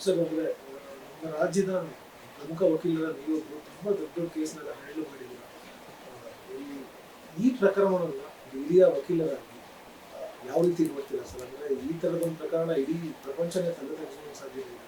Sir ಅಂದರೆ ನಮ್ಮ ರಾಜ್ಯದ ಪ್ರಮುಖ ವಕೀಲರ ನೀವು ತುಂಬ ದೊಡ್ಡ ದೊಡ್ಡ ಕೇಸ್ನೆಲ್ಲ ಹ್ಯಾಂಡಲ್ ಮಾಡಿದ್ದೀರ. ಈ ಪ್ರಕರಣವನ್ನು ಹಿರಿಯ ವಕೀಲರಾಗಿ ಯಾವ ರೀತಿ ನೋಡ್ತೀರಾ ಸರ್? ಅಂದರೆ ಈ ಥರದೊಂದು ಪ್ರಕರಣ ಇಡೀ ಪ್ರಪಂಚನೇ ತಲೆ ತಗ್ಗಿಸೋ ಸಾಧ್ಯತೆ ಇದೆ.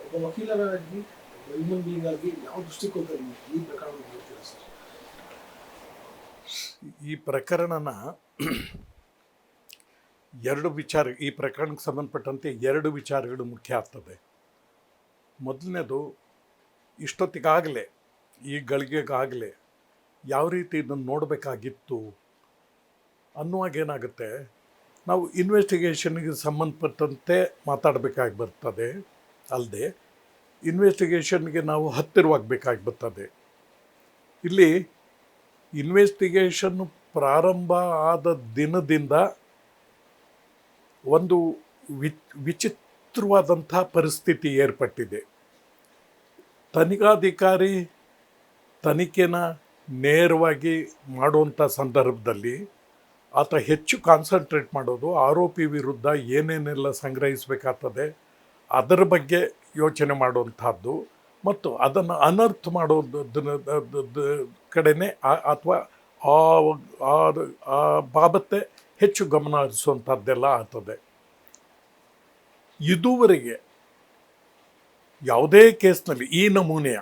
ಒಬ್ಬ ವಕೀಲರಾಗಿ ಹ್ಯೂಮನ್ ಬೀಯಿಂಗ್ ಆಗಿ ಯಾವ ದೃಷ್ಟಿಕೋನದಲ್ಲಿ ಈ ಪ್ರಕರಣ ನೋಡ್ತೀರಾ ಸರ್? ಈ ಪ್ರಕರಣನ ಈ ಪ್ರಕರಣಕ್ಕೆ ಸಂಬಂಧಪಟ್ಟಂತೆ ಎರಡು ವಿಚಾರಗಳು ಮುಖ್ಯ ಆಗ್ತದೆ. ಮೊದಲನೇದು, ಇಷ್ಟೊತ್ತಿಗಾಗಲೇ ಈ ಗಳಿಗೆಗಾಗಲೇ ಯಾವ ರೀತಿ ಇದನ್ನು ನೋಡಬೇಕಾಗಿತ್ತು ಅನ್ನುವಾಗ ಏನಾಗುತ್ತೆ, ನಾವು ಇನ್ವೆಸ್ಟಿಗೇಷನ್ಗೆ ಸಂಬಂಧಪಟ್ಟಂತೆ ಮಾತಾಡಬೇಕಾಗಿ ಬರ್ತದೆ, ಅಲ್ಲದೆ ಇನ್ವೆಸ್ಟಿಗೇಷನ್ಗೆ ನಾವು ಹತ್ತಿರವಾಗಬೇಕಾಗಿ ಬರ್ತದೆ. ಇಲ್ಲಿ ಇನ್ವೆಸ್ಟಿಗೇಷನ್ ಪ್ರಾರಂಭ ಆದ ದಿನದಿಂದ ಒಂದು ವಿಚಿತ್ರವಾದಂಥ ಪರಿಸ್ಥಿತಿ ಏರ್ಪಟ್ಟಿದೆ. ತನಿಖಾಧಿಕಾರಿ ತನಿಖೆನ ನೇರವಾಗಿ ಮಾಡುವಂಥ ಸಂದರ್ಭದಲ್ಲಿ ಆತ ಹೆಚ್ಚು ಕಾನ್ಸಂಟ್ರೇಟ್ ಮಾಡೋದು ಆರೋಪಿ ವಿರುದ್ಧ ಏನೇನೆಲ್ಲ ಸಂಗ್ರಹಿಸಬೇಕಾಗ್ತದೆ ಅದರ ಬಗ್ಗೆ ಯೋಚನೆ ಮಾಡುವಂಥದ್ದು, ಮತ್ತು ಅದನ್ನು ಅನರ್ಥ ಮಾಡೋದನ್ನ ಕಡೆನೇ ಅಥವಾ ಆ ಬಾಬತ್ತೆ ಹೆಚ್ಚು ಗಮನ ಹರಿಸುವಂಥದ್ದೆಲ್ಲ ಆಗ್ತದೆ. ಇದುವರೆಗೆ ಯಾವುದೇ ಕೇಸ್ನಲ್ಲಿ ಈ ನಮೂನೆಯ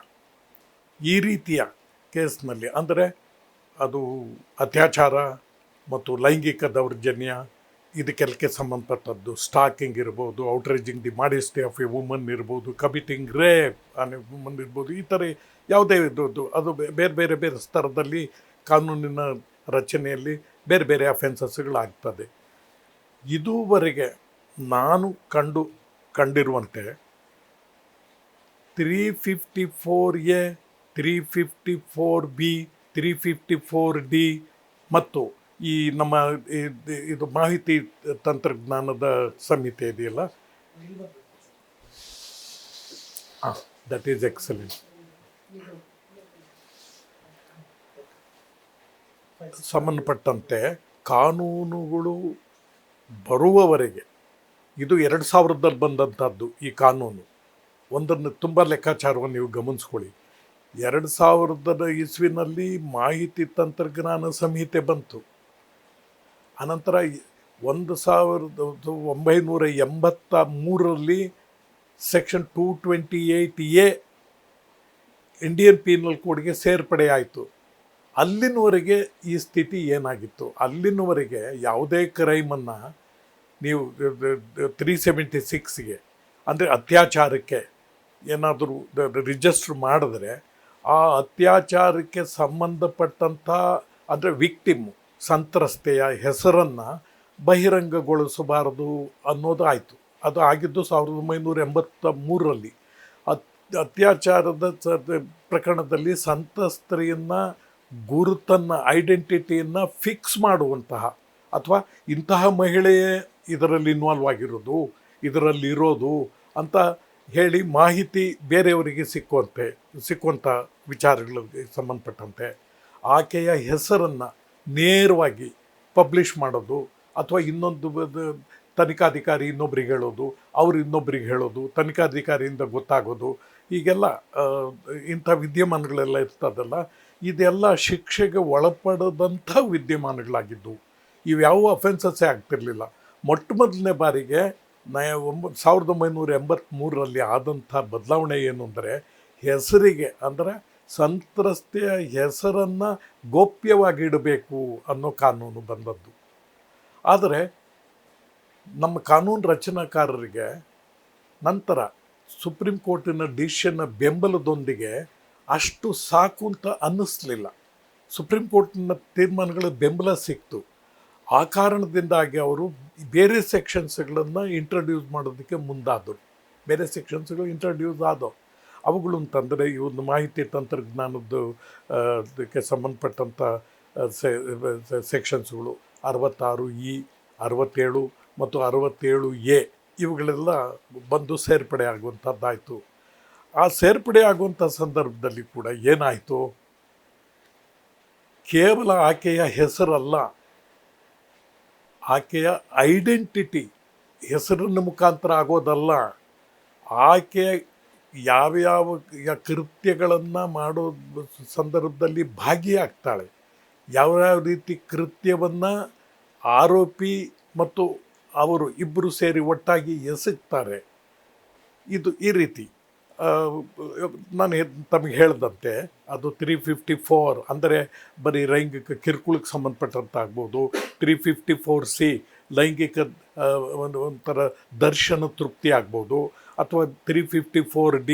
ಈ ರೀತಿಯ ಕೇಸ್ನಲ್ಲಿ, ಅಂದರೆ ಅದು ಅತ್ಯಾಚಾರ ಮತ್ತು ಲೈಂಗಿಕ ದೌರ್ಜನ್ಯ ಇದಕ್ಕೆಲ್ಲಕ್ಕೆ ಸಂಬಂಧಪಟ್ಟದ್ದು, ಸ್ಟಾಕಿಂಗ್ ಇರ್ಬೋದು, outraging the modesty of a woman ಇರ್ಬೋದು, committing rape on a woman ಇರ್ಬೋದು, ಈ ಥರ ಯಾವುದೇ ಇದ್ದು ಅದು ಬೇರೆ ಬೇರೆ ಬೇರೆ ಸ್ತರದಲ್ಲಿ ಕಾನೂನಿನ ರಚನೆಯಲ್ಲಿ ಬೇರೆ ಬೇರೆ ಅಫೆನ್ಸಸ್ಗಳಾಗ್ತದೆ. ಇದುವರೆಗೆ ನಾನು ಕಂಡಿರುವಂತೆ 354A, 354B, 354D ಮತ್ತು ಈ ನಮ್ಮ ಇದು ಮಾಹಿತಿ ತಂತ್ರಜ್ಞಾನದ ಸಮಿತಿ ಇದೆಯಲ್ಲ, ದಟ್ ಈಸ್ ಎಕ್ಸಲೆಂಟ್, ಸಂಬಂಧಪಟ್ಟಂತೆ ಕಾನೂನುಗಳು ಬರುವವರೆಗೆ, ಇದು 2000ದಲ್ಲಿ ಬಂದಂಥದ್ದು ಈ ಕಾನೂನು. ಒಂದನ್ನು ತುಂಬ ಲೆಕ್ಕಾಚಾರವನ್ನು ನೀವು ಗಮನಿಸ್ಕೊಳ್ಳಿ. 2000 ಇಸ್ವಿನಲ್ಲಿ ಮಾಹಿತಿ ತಂತ್ರಜ್ಞಾನ ಸಂಹಿತೆ ಬಂತು. ಅನಂತರ 1983ರಲ್ಲಿ ಸೆಕ್ಷನ್ 228A ಇಂಡಿಯನ್ ಪೀನಲ್ ಕೋಡ್ಗೆ ಸೇರ್ಪಡೆ ಆಯಿತು. ಅಲ್ಲಿನವರೆಗೆ ಈ ಸ್ಥಿತಿ ಏನಾಗಿತ್ತು? ಅಲ್ಲಿನವರೆಗೆ ಯಾವುದೇ ಕ್ರೈಮನ್ನು ನೀವು 376ಗೆ ಅಂದರೆ ಅತ್ಯಾಚಾರಕ್ಕೆ ಏನಾದರೂ ರಿಜಿಸ್ಟ್ರ್ ಮಾಡಿದ್ರೆ, ಆ ಅತ್ಯಾಚಾರಕ್ಕೆ ಸಂಬಂಧಪಟ್ಟಂಥ ಅಂದರೆ ವಿಕ್ಟಿಮ್ಮು ಸಂತ್ರಸ್ತೆಯ ಹೆಸರನ್ನು ಬಹಿರಂಗಗೊಳಿಸಬಾರದು ಅನ್ನೋದು ಆಯಿತು. ಅದು ಆಗಿದ್ದು 1983ರಲ್ಲಿ. ಅತ್ಯಾಚಾರದ ಪ್ರಕರಣದಲ್ಲಿ ಸಂತ್ರಸ್ತೆಯನ್ನು ಗುರುತನ್ನು, ಐಡೆಂಟಿಟಿಯನ್ನು ಫಿಕ್ಸ್ ಮಾಡುವಂತಹ, ಅಥವಾ ಇಂತಹ ಮಹಿಳೆಯೇ ಇದರಲ್ಲಿ ಇನ್ವಾಲ್ವ್ ಆಗಿರೋದು, ಇದರಲ್ಲಿರೋದು ಅಂತ ಹೇಳಿ ಮಾಹಿತಿ ಬೇರೆಯವರಿಗೆ ಸಿಕ್ಕುವಂಥ ವಿಚಾರಗಳಿಗೆ ಸಂಬಂಧಪಟ್ಟಂತೆ ಆಕೆಯ ಹೆಸರನ್ನು ನೇರವಾಗಿ ಪಬ್ಲಿಷ್ ಮಾಡೋದು, ಅಥವಾ ಇನ್ನೊಂದು ತನಿಖಾಧಿಕಾರಿ ಇನ್ನೊಬ್ರಿಗೆ ಹೇಳೋದು, ಅವರು ಇನ್ನೊಬ್ರಿಗೆ ಹೇಳೋದು, ತನಿಖಾಧಿಕಾರಿಯಿಂದ ಗೊತ್ತಾಗೋದು, ಹೀಗೆಲ್ಲ ಇಂಥ ವಿದ್ಯಮಾನಗಳೆಲ್ಲ ಇರ್ತದಲ್ಲ, ಇದೆಲ್ಲ ಶಿಕ್ಷೆಗೆ ಒಳಪಡದಂಥ ವಿದ್ಯಮಾನಗಳಾಗಿದ್ದವು. ಇವ್ಯಾವ ಅಫೆನ್ಸಸ್ಸೇ ಆಗ್ತಿರಲಿಲ್ಲ. ಮೊದಲನೇ ಬಾರಿಗೆ 1983ರಲ್ಲಿ ಆದಂಥ ಬದಲಾವಣೆ ಏನು ಅಂದರೆ, ಹೆಸರಿಗೆ, ಅಂದರೆ ಸಂತ್ರಸ್ತೆಯ ಹೆಸರನ್ನು ಗೋಪ್ಯವಾಗಿಡಬೇಕು ಅನ್ನೋ ಕಾನೂನು ಬಂದದ್ದು. ಆದರೆ ನಮ್ಮ ಕಾನೂನು ರಚನಾಕಾರರಿಗೆ ನಂತರ ಸುಪ್ರೀಂ ಕೋರ್ಟಿನ ಡಿಸಿಷನ್ನ ಬೆಂಬಲದೊಂದಿಗೆ ಅಷ್ಟು ಸಾಕು ಅಂತ ಅನ್ನಿಸ್ಲಿಲ್ಲ. ಸುಪ್ರೀಂ ಕೋರ್ಟಿನ ತೀರ್ಮಾನಗಳ ಬೆಂಬಲ ಸಿಕ್ತು. ಆ ಕಾರಣದಿಂದಾಗಿ ಅವರು ಬೇರೆ ಸೆಕ್ಷನ್ಸ್ಗಳನ್ನು ಇಂಟ್ರಡ್ಯೂಸ್ ಮಾಡೋದಕ್ಕೆ ಮುಂದಾದರು. ಬೇರೆ ಸೆಕ್ಷನ್ಸ್ಗಳು ಇಂಟ್ರಡ್ಯೂಸ್ ಆದವು. ಅವುಗಳು ಅಂತಂದರೆ ಇವತ್ತು ಮಾಹಿತಿ ತಂತ್ರಜ್ಞಾನದ್ದು ಅದಕ್ಕೆ ಸಂಬಂಧಪಟ್ಟಂಥ ಸೆಕ್ಷನ್ಸ್ಗಳು 66E, 67 ಮತ್ತು 67A ಇವುಗಳೆಲ್ಲ ಬಂದು ಸೇರ್ಪಡೆ ಆಗುವಂಥದ್ದಾಯಿತು. ಆ ಸೇರ್ಪಡೆ ಆಗುವಂಥ ಸಂದರ್ಭದಲ್ಲಿ ಕೂಡ ಏನಾಯಿತು, ಕೇವಲ ಆಕೆಯ ಹೆಸರಲ್ಲ, ಆಕೆಯ ಐಡೆಂಟಿಟಿ ಹೆಸರಿನ ಮುಖಾಂತರ ಆಗೋದಲ್ಲ, ಆಕೆ ಯಾವ್ಯಾವ ಕೃತ್ಯಗಳನ್ನು ಮಾಡೋ ಸಂದರ್ಭದಲ್ಲಿ ಭಾಗಿಯಾಗ್ತಾಳೆ, ಯಾವ್ಯಾವ ರೀತಿ ಕೃತ್ಯವನ್ನು ಆರೋಪಿ ಮತ್ತು ಅವರು ಇಬ್ಬರು ಸೇರಿ ಒಟ್ಟಾಗಿ ಎಸಗ್ತಾರೆ. ಇದು ಈ ರೀತಿ ನಾನು ತಮಗೆ ಹೇಳಿದಂತೆ ಅದು 354 ಅಂದರೆ ಬರೀ ಲೈಂಗಿಕ ಕಿರುಕುಳಕ್ಕೆ ಸಂಬಂಧಪಟ್ಟಂತಾಗ್ಬೋದು, 354C ಲೈಂಗಿಕ ಒಂಥರ ದರ್ಶನ ತೃಪ್ತಿ ಆಗ್ಬೋದು, ಅಥವಾ 354D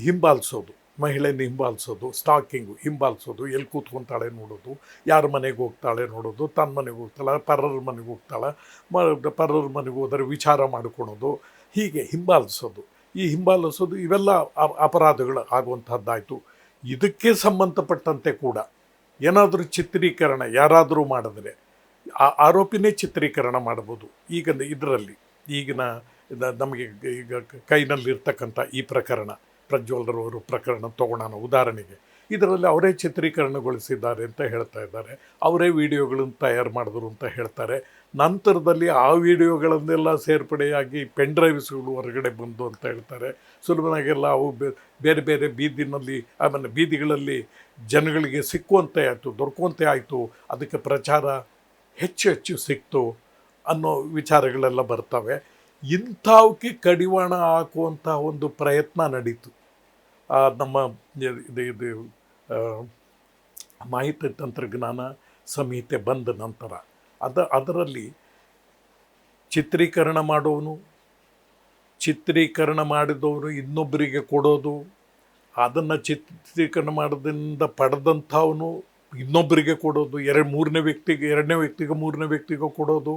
ಹಿಂಬಾಲಿಸೋದು, ಮಹಿಳೆಯನ್ನು ಹಿಂಬಾಲಿಸೋದು, ಸ್ಟಾಕಿಂಗು, ಹಿಂಬಾಲಿಸೋದು, ಎಲ್ಲಿ ಕೂತ್ಕೊತಾಳೆ ನೋಡೋದು, ಯಾರ ಮನೆಗೆ ಹೋಗ್ತಾಳೆ ನೋಡೋದು, ತನ್ನ ಮನೆಗೆ ಹೋಗ್ತಾಳೆ, ಪರರ ಮನೆಗೆ ಹೋಗ್ತಾಳೆ, ಪರರ ಮನೆಗೆ ಹೋದರೆ ವಿಚಾರ ಮಾಡ್ಕೊಳೋದು, ಹೀಗೆ ಹಿಂಬಾಲಿಸೋದು. ಈ ಹಿಂಬಾಲಿಸೋದು ಇವೆಲ್ಲ ಅಪರಾಧಗಳು ಆಗುವಂಥದ್ದಾಯಿತು. ಇದಕ್ಕೆ ಸಂಬಂಧಪಟ್ಟಂತೆ ಕೂಡ ಏನಾದರೂ ಚಿತ್ರೀಕರಣ ಯಾರಾದರೂ ಮಾಡಿದ್ರೆ ಆರೋಪಿನೇ ಚಿತ್ರೀಕರಣ ಮಾಡ್ಬೋದು. ಈಗ ಇದರಲ್ಲಿ ಈಗಿನ ನಮಗೆ ಈಗ ಕೈನಲ್ಲಿರ್ತಕ್ಕಂಥ ಈ ಪ್ರಕರಣ, ಪ್ರಜ್ವಲ್ರವರು ಪ್ರಕರಣ ತೊಗೊಳೋಣ ಉದಾಹರಣೆಗೆ, ಇದರಲ್ಲಿ ಅವರೇ ಚಿತ್ರೀಕರಣಗೊಳಿಸಿದ್ದಾರೆ ಅಂತ ಹೇಳ್ತಾ ಇದ್ದಾರೆ, ಅವರೇ ವಿಡಿಯೋಗಳನ್ನು ತಯಾರು ಮಾಡಿದ್ರು ಅಂತ ಹೇಳ್ತಾರೆ. ನಂತರದಲ್ಲಿ ಆ ವಿಡಿಯೋಗಳನ್ನೆಲ್ಲ ಸೇರ್ಪಡೆಯಾಗಿ ಪೆನ್ ಡ್ರೈವ್ಸ್ಗಳು ಹೊರಗಡೆ ಬಂದು ಅಂತ ಹೇಳ್ತಾರೆ. ಸುಲಭನಾಗೆಲ್ಲ ಅವು ಬೇರೆ ಬೇರೆ ಆಮೇಲೆ ಬೀದಿಗಳಲ್ಲಿ ಜನಗಳಿಗೆ ಸಿಕ್ಕುವಂತೆ ಆಯಿತು, ದೊರಕುವಂತೆ ಆಯಿತು, ಅದಕ್ಕೆ ಪ್ರಚಾರ ಹೆಚ್ಚು ಸಿಕ್ತು ಅನ್ನೋ ವಿಚಾರಗಳೆಲ್ಲ ಬರ್ತವೆ. ಇಂಥವಕ್ಕೆ ಕಡಿವಾಣ ಹಾಕುವಂಥ ಒಂದು ಪ್ರಯತ್ನ ನಡೀತು ನಮ್ಮ ಇದು ಮಾಹಿತಿ ತಂತ್ರಜ್ಞಾನ ಸಂಹಿತೆ ಬಂದ ನಂತರ. ಅದರಲ್ಲಿ ಚಿತ್ರೀಕರಣ ಮಾಡೋನು, ಚಿತ್ರೀಕರಣ ಮಾಡಿದವರು ಇನ್ನೊಬ್ಬರಿಗೆ ಕೊಡೋದು, ಅದನ್ನು ಚಿತ್ರೀಕರಣ ಮಾಡೋದ್ರಿಂದ ಪಡೆದಂಥವನು ಇನ್ನೊಬ್ಬರಿಗೆ ಕೊಡೋದು, ಎರಡನೇ ವ್ಯಕ್ತಿಗೆ ಮೂರನೇ ವ್ಯಕ್ತಿಗೆ ಕೊಡೋದು,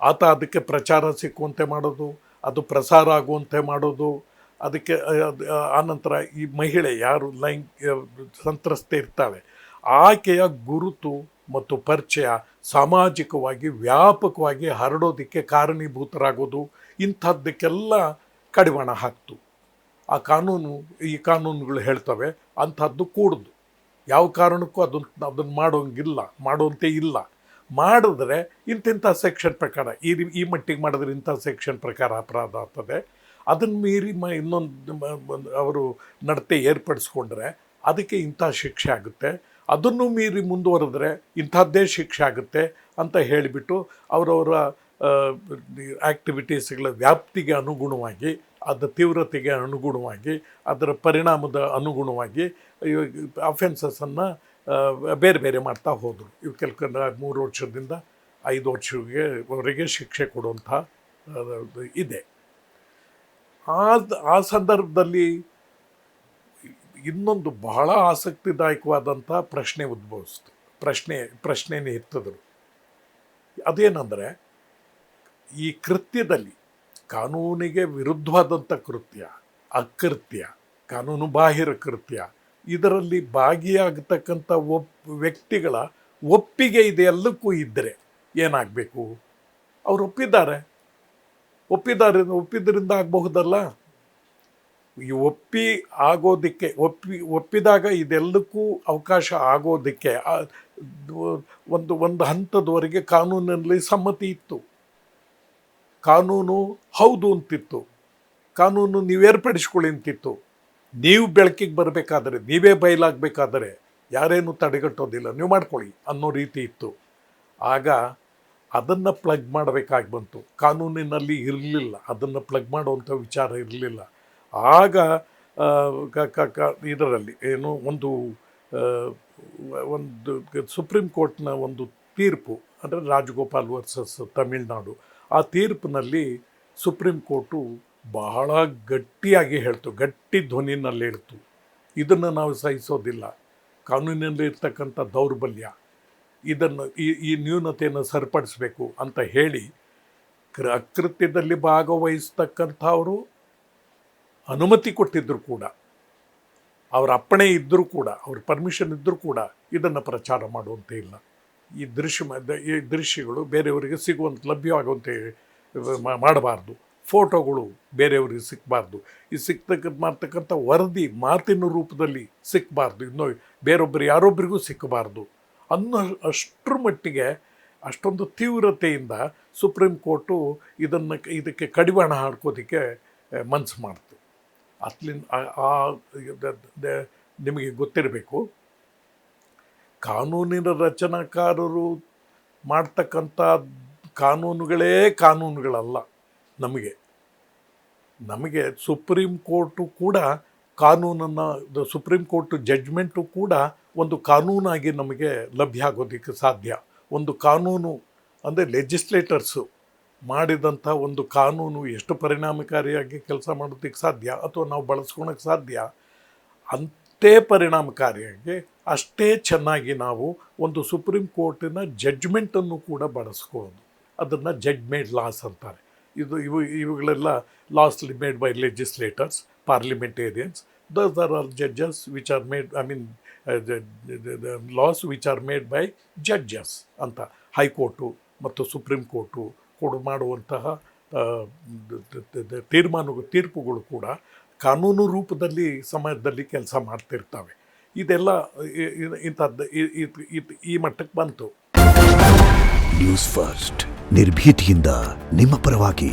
ಆತ ಅದಕ್ಕೆ ಪ್ರಚಾರ ಸಿಕ್ಕುವಂತೆ ಮಾಡೋದು, ಅದು ಪ್ರಸಾರ ಆಗುವಂತೆ ಮಾಡೋದು. ಅದಕ್ಕೆ ಆನಂತರ ಈ ಮಹಿಳೆ ಯಾರು ಸಂತ್ರಸ್ತೆ ಇರ್ತಾಳೆ ಆಕೆಯ ಗುರುತು ಮತ್ತು ಪರಿಚಯ ಸಾಮಾಜಿಕವಾಗಿ ವ್ಯಾಪಕವಾಗಿ ಹರಡೋದಕ್ಕೆ ಕಾರಣೀಭೂತರಾಗೋದು, ಇಂಥದ್ದಕ್ಕೆಲ್ಲ ಕಡಿವಾಣ ಹಾಕ್ತು ಆ ಈ ಕಾನೂನುಗಳು ಹೇಳ್ತವೆ. ಅಂಥದ್ದು ಕೂಡದು, ಯಾವ ಕಾರಣಕ್ಕೂ ಅದನ್ನು ಮಾಡೋಂತೆ ಇಲ್ಲ. ಮಾಡಿದ್ರೆ ಇಂತಿಂಥ ಸೆಕ್ಷನ್ ಪ್ರಕಾರ ಈ ಮಟ್ಟಿಗೆ ಮಾಡಿದ್ರೆ ಇಂಥ ಸೆಕ್ಷನ್ ಪ್ರಕಾರ ಅಪರಾಧ ಆಗ್ತದೆ. ಅದನ್ನು ಮೀರಿ ಇನ್ನೊಂದು ಅವರು ನಡತೆ ಏರ್ಪಡಿಸ್ಕೊಂಡ್ರೆ ಅದಕ್ಕೆ ಇಂಥ ಶಿಕ್ಷೆ ಆಗುತ್ತೆ, ಅದನ್ನು ಮೀರಿ ಮುಂದುವರೆದ್ರೆ ಇಂಥದ್ದೇ ಶಿಕ್ಷೆ ಆಗುತ್ತೆ ಅಂತ ಹೇಳಿಬಿಟ್ಟು ಅವರವರ ಆ್ಯಕ್ಟಿವಿಟೀಸ್ಗಳ ವ್ಯಾಪ್ತಿಗೆ ಅನುಗುಣವಾಗಿ, ಅದರ ತೀವ್ರತೆಗೆ ಅನುಗುಣವಾಗಿ, ಅದರ ಪರಿಣಾಮದ ಅನುಗುಣವಾಗಿ ಅಫೆನ್ಸಸ್ಸನ್ನು ಬೇರೆ ಬೇರೆ ಮಾಡ್ತಾ ಹೋದರು. ಇವು 3 ವರ್ಷದಿಂದ 5 ವರ್ಷವರೆಗೆ ಶಿಕ್ಷೆ ಕೊಡುವಂಥ ಇದೆ. ಆ ಸಂದರ್ಭದಲ್ಲಿ ಇನ್ನೊಂದು ಬಹಳ ಆಸಕ್ತಿದಾಯಕವಾದಂಥ ಪ್ರಶ್ನೆ ಉದ್ಭವಿಸ್ತು. ಪ್ರಶ್ನೆನೇ ಎತ್ತಿದ್ರು. ಅದೇನೆಂದರೆ, ಈ ಕೃತ್ಯದಲ್ಲಿ ಕಾನೂನಿಗೆ ವಿರುದ್ಧವಾದಂಥ ಕೃತ್ಯ, ಅಕೃತ್ಯ, ಕಾನೂನು ಬಾಹಿರ ಕೃತ್ಯ, ಇದರಲ್ಲಿ ಭಾಗಿಯಾಗತಕ್ಕಂಥ ವ್ಯಕ್ತಿಗಳ ಒಪ್ಪಿಗೆ ಇದೆಲ್ಲಕ್ಕೂ ಇದ್ದರೆ ಏನಾಗಬೇಕು? ಅವರು ಒಪ್ಪಿದ್ದರಿಂದ ಆಗಬಹುದಲ್ಲ. ಈ ಒಪ್ಪಿದಾಗ ಇದೆಲ್ಲಕ್ಕೂ ಅವಕಾಶ ಆಗೋದಕ್ಕೆ ಒಂದು ಹಂತದವರೆಗೆ ಕಾನೂನಿನಲ್ಲಿ ಸಮ್ಮತಿ ಇತ್ತು. ಕಾನೂನು ಹೌದು ಅಂತಿತ್ತು, ಕಾನೂನು ನೀವೇರ್ಪಡಿಸ್ಕೊಳ್ಳಿ ಅಂತಿತ್ತು. ನೀವು ಬೆಳಕಿಗೆ ಬರಬೇಕಾದರೆ, ನೀವೇ ಬಯಲಾಗಬೇಕಾದರೆ ಯಾರೇನು ತಡೆಗಟ್ಟೋದಿಲ್ಲ, ನೀವು ಮಾಡ್ಕೊಳ್ಳಿ ಅನ್ನೋ ರೀತಿ ಇತ್ತು. ಆಗ ಅದನ್ನು ಪ್ಲಗ್ ಮಾಡಬೇಕಾಗಿ ಬಂತು. ಕಾನೂನಿನಲ್ಲಿ ಇರಲಿಲ್ಲ, ಅದನ್ನು ಪ್ಲಗ್ ಮಾಡುವಂಥ ವಿಚಾರ ಇರಲಿಲ್ಲ. ಆಗ ಇದರಲ್ಲಿ ಏನು ಒಂದು ಸುಪ್ರೀಂ ಕೋರ್ಟ್ನ ಒಂದು ತೀರ್ಪು, ಅಂದರೆ ರಾಜಗೋಪಾಲ್ ವರ್ಸಸ್ ತಮಿಳ್ನಾಡು, ಆ ತೀರ್ಪಿನಲ್ಲಿ ಸುಪ್ರೀಂ ಕೋರ್ಟು ಬಹಳ ಗಟ್ಟಿಯಾಗಿ ಹೇಳ್ತು, ಗಟ್ಟಿ ಧ್ವನಿನಲ್ಲಿ ಹೇಳ್ತು, ಇದನ್ನು ನಾವು ಸಹಿಸೋದಿಲ್ಲ, ಕಾನೂನಿನಲ್ಲಿ ಇರ್ತಕ್ಕಂಥ ದೌರ್ಬಲ್ಯ, ಇದನ್ನು ಈ ನ್ಯೂನತೆಯನ್ನು ಸರಿಪಡಿಸಬೇಕು ಅಂತ ಹೇಳಿ ಅಕೃತ್ಯದಲ್ಲಿ ಭಾಗವಹಿಸ್ತಕ್ಕಂಥವರು ಅನುಮತಿ ಕೊಟ್ಟಿದ್ದರೂ ಕೂಡ, ಅವರ ಅಪ್ಪಣೆ ಇದ್ದರೂ ಕೂಡ, ಅವ್ರ ಪರ್ಮಿಷನ್ ಇದ್ದರೂ ಕೂಡ ಇದನ್ನು ಪ್ರಚಾರ ಮಾಡುವಂತೆ ಇಲ್ಲ. ಈ ದೃಶ್ಯಗಳು ಬೇರೆಯವರಿಗೆ ಸಿಗುವಂತೆ, ಲಭ್ಯವಾಗುವಂತೆ ಮಾಡಬಾರ್ದು. ಫೋಟೋಗಳು ಬೇರೆಯವರಿಗೆ ಸಿಕ್ಕಬಾರ್ದು. ಈ ಮಾಡ್ತಕ್ಕಂಥ ವರದಿ ಮಾತಿನ ರೂಪದಲ್ಲಿ ಸಿಕ್ಕಬಾರ್ದು, ಇನ್ನೂ ಯಾರೊಬ್ಬರಿಗೂ ಸಿಕ್ಕಬಾರ್ದು ಅಷ್ಟರ ಮಟ್ಟಿಗೆ, ಅಷ್ಟೊಂದು ತೀವ್ರತೆಯಿಂದ ಸುಪ್ರೀಂ ಕೋರ್ಟು ಇದಕ್ಕೆ ಕಡಿವಾಣ ಹಾಕೋದಕ್ಕೆ ಮನಸ್ಸು ಮಾಡ್ತು. ಅತ್ಲಿಂದ ನಿಮಗೆ ಗೊತ್ತಿರಬೇಕು, ಕಾನೂನಿನ ರಚನಾಕಾರರು ಮಾಡ್ತಕ್ಕಂಥ ಕಾನೂನುಗಳೇ ಕಾನೂನುಗಳಲ್ಲ. ನಮಗೆ ಸುಪ್ರೀಂ ಕೋರ್ಟು ಕೂಡ ಕಾನೂನನ್ನು, ಸುಪ್ರೀಂ ಕೋರ್ಟ್ ಜಡ್ಜ್ಮೆಂಟು ಕೂಡ ಒಂದು ಕಾನೂನಾಗಿ ನಮಗೆ ಲಭ್ಯ ಆಗೋದಕ್ಕೆ ಸಾಧ್ಯ. ಒಂದು ಕಾನೂನು ಅಂದರೆ ಲೆಜಿಸ್ಲೇಟರ್ಸು ಮಾಡಿದಂಥ ಒಂದು ಕಾನೂನು ಎಷ್ಟು ಪರಿಣಾಮಕಾರಿಯಾಗಿ ಕೆಲಸ ಮಾಡೋದಕ್ಕೆ ಸಾಧ್ಯ ಅಥವಾ ನಾವು ಬಳಸ್ಕೊಳಕ್ಕೆ ಸಾಧ್ಯ, ಅಂತೆ ಪರಿಣಾಮಕಾರಿಯಾಗಿ ಅಷ್ಟೇ ಚೆನ್ನಾಗಿ ನಾವು ಒಂದು ಸುಪ್ರೀಂ ಕೋರ್ಟಿನ ಜಡ್ಜ್ಮೆಂಟನ್ನು ಕೂಡ ಬಳಸ್ಕೋದು. ಅದನ್ನು ಜಡ್ಜ್ ಮೇಡ್ ಲಾಸ್ ಅಂತಾರೆ. ಇವುಗಳೆಲ್ಲ loss made by legislators, parliamentarians. Those are all judges which are made, loss which are made by judges ಅಂತ. ಹೈಕೋರ್ಟು ಮತ್ತು ಸುಪ್ರೀಂ ಕೋರ್ಟು ಮಾಡುವಂತಹ ತೀರ್ಪುಗಳು ಕೂಡ ಕಾನೂನು ರೂಪದಲ್ಲಿ ಸಮಾಜದಲ್ಲಿ ಕೆಲಸ ಮಾಡ್ತಿರ್ತವೆ. ಇದೆಲ್ಲ ಇಂಥದ್ದು ಈ ಮಟ್ಟಕ್ಕೆ ಬಂತು. ನ್ಯೂಸ್ ಫಸ್ಟ್, ನಿರ್ಭೀತಿಯಿಂದ ನಿಮ್ಮ ಪರವಾಗಿ.